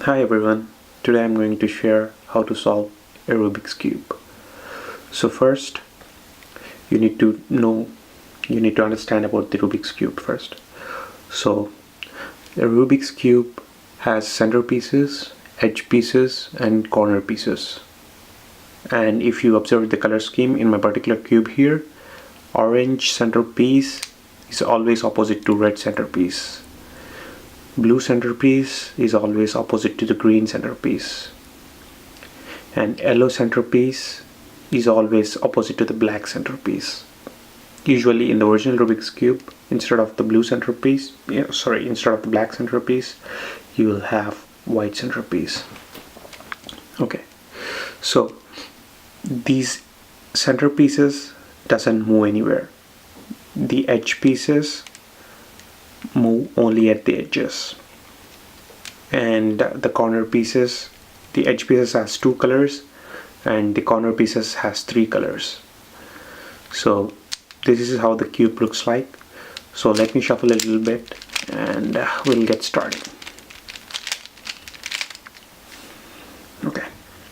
Hi everyone, today I'm going to share how to solve a Rubik's Cube. So first, you need to understand about the Rubik's Cube first. So a Rubik's Cube has center pieces, edge pieces and corner pieces. And if you observe the color scheme in my particular cube here, orange centerpiece is always opposite to red centerpiece. Blue centerpiece is always opposite to the green centerpiece, and yellow centerpiece is always opposite to the black centerpiece. Usually in the original Rubik's Cube, instead of the instead of the black centerpiece, you will have white centerpiece. Okay, so these centerpieces doesn't move anywhere. The edge pieces move only at the edges, and the corner pieces, the edge pieces has 2 colors and the corner pieces has 3 colors. So this is how the cube looks like. So let me shuffle a little bit and we'll get started.